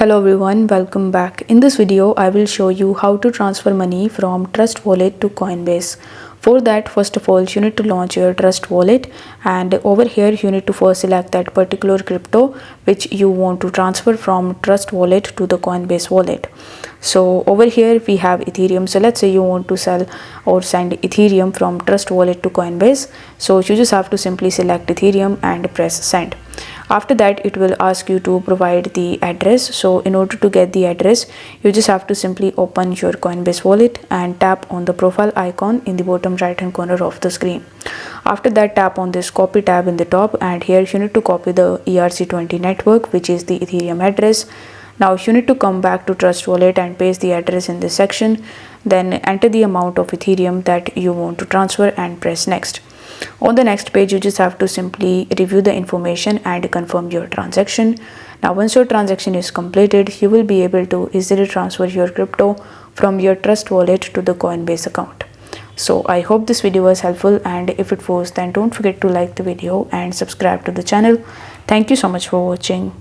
Hello everyone, welcome back. In this video, I will show you how to transfer money from Trust Wallet to Coinbase. For that, first of all, you need to launch your Trust Wallet, and over here you need to first select that particular crypto which you want to transfer from Trust Wallet to the Coinbase wallet. So over here we have Ethereum. So let's say you want to sell or send Ethereum from Trust Wallet to Coinbase. So you just have to simply select Ethereum and press send. After that, it will ask you to provide the address. So in order to get the address, you just have to simply open your Coinbase wallet and tap on the profile icon in the bottom right hand corner of the screen. After that, tap on this copy tab in the top, and here you need to copy the ERC20 network, which is the Ethereum address. Now you need to come back to Trust Wallet and paste the address in this section. Then enter the amount of Ethereum that you want to transfer and press next. On the next page, you just have to simply review the information and confirm your transaction. Now once your transaction is completed, you will be able to easily transfer your crypto from your Trust Wallet to the Coinbase account. So I hope this video was helpful, and if it was, then don't forget to like the video and subscribe to the channel. Thank you so much for watching.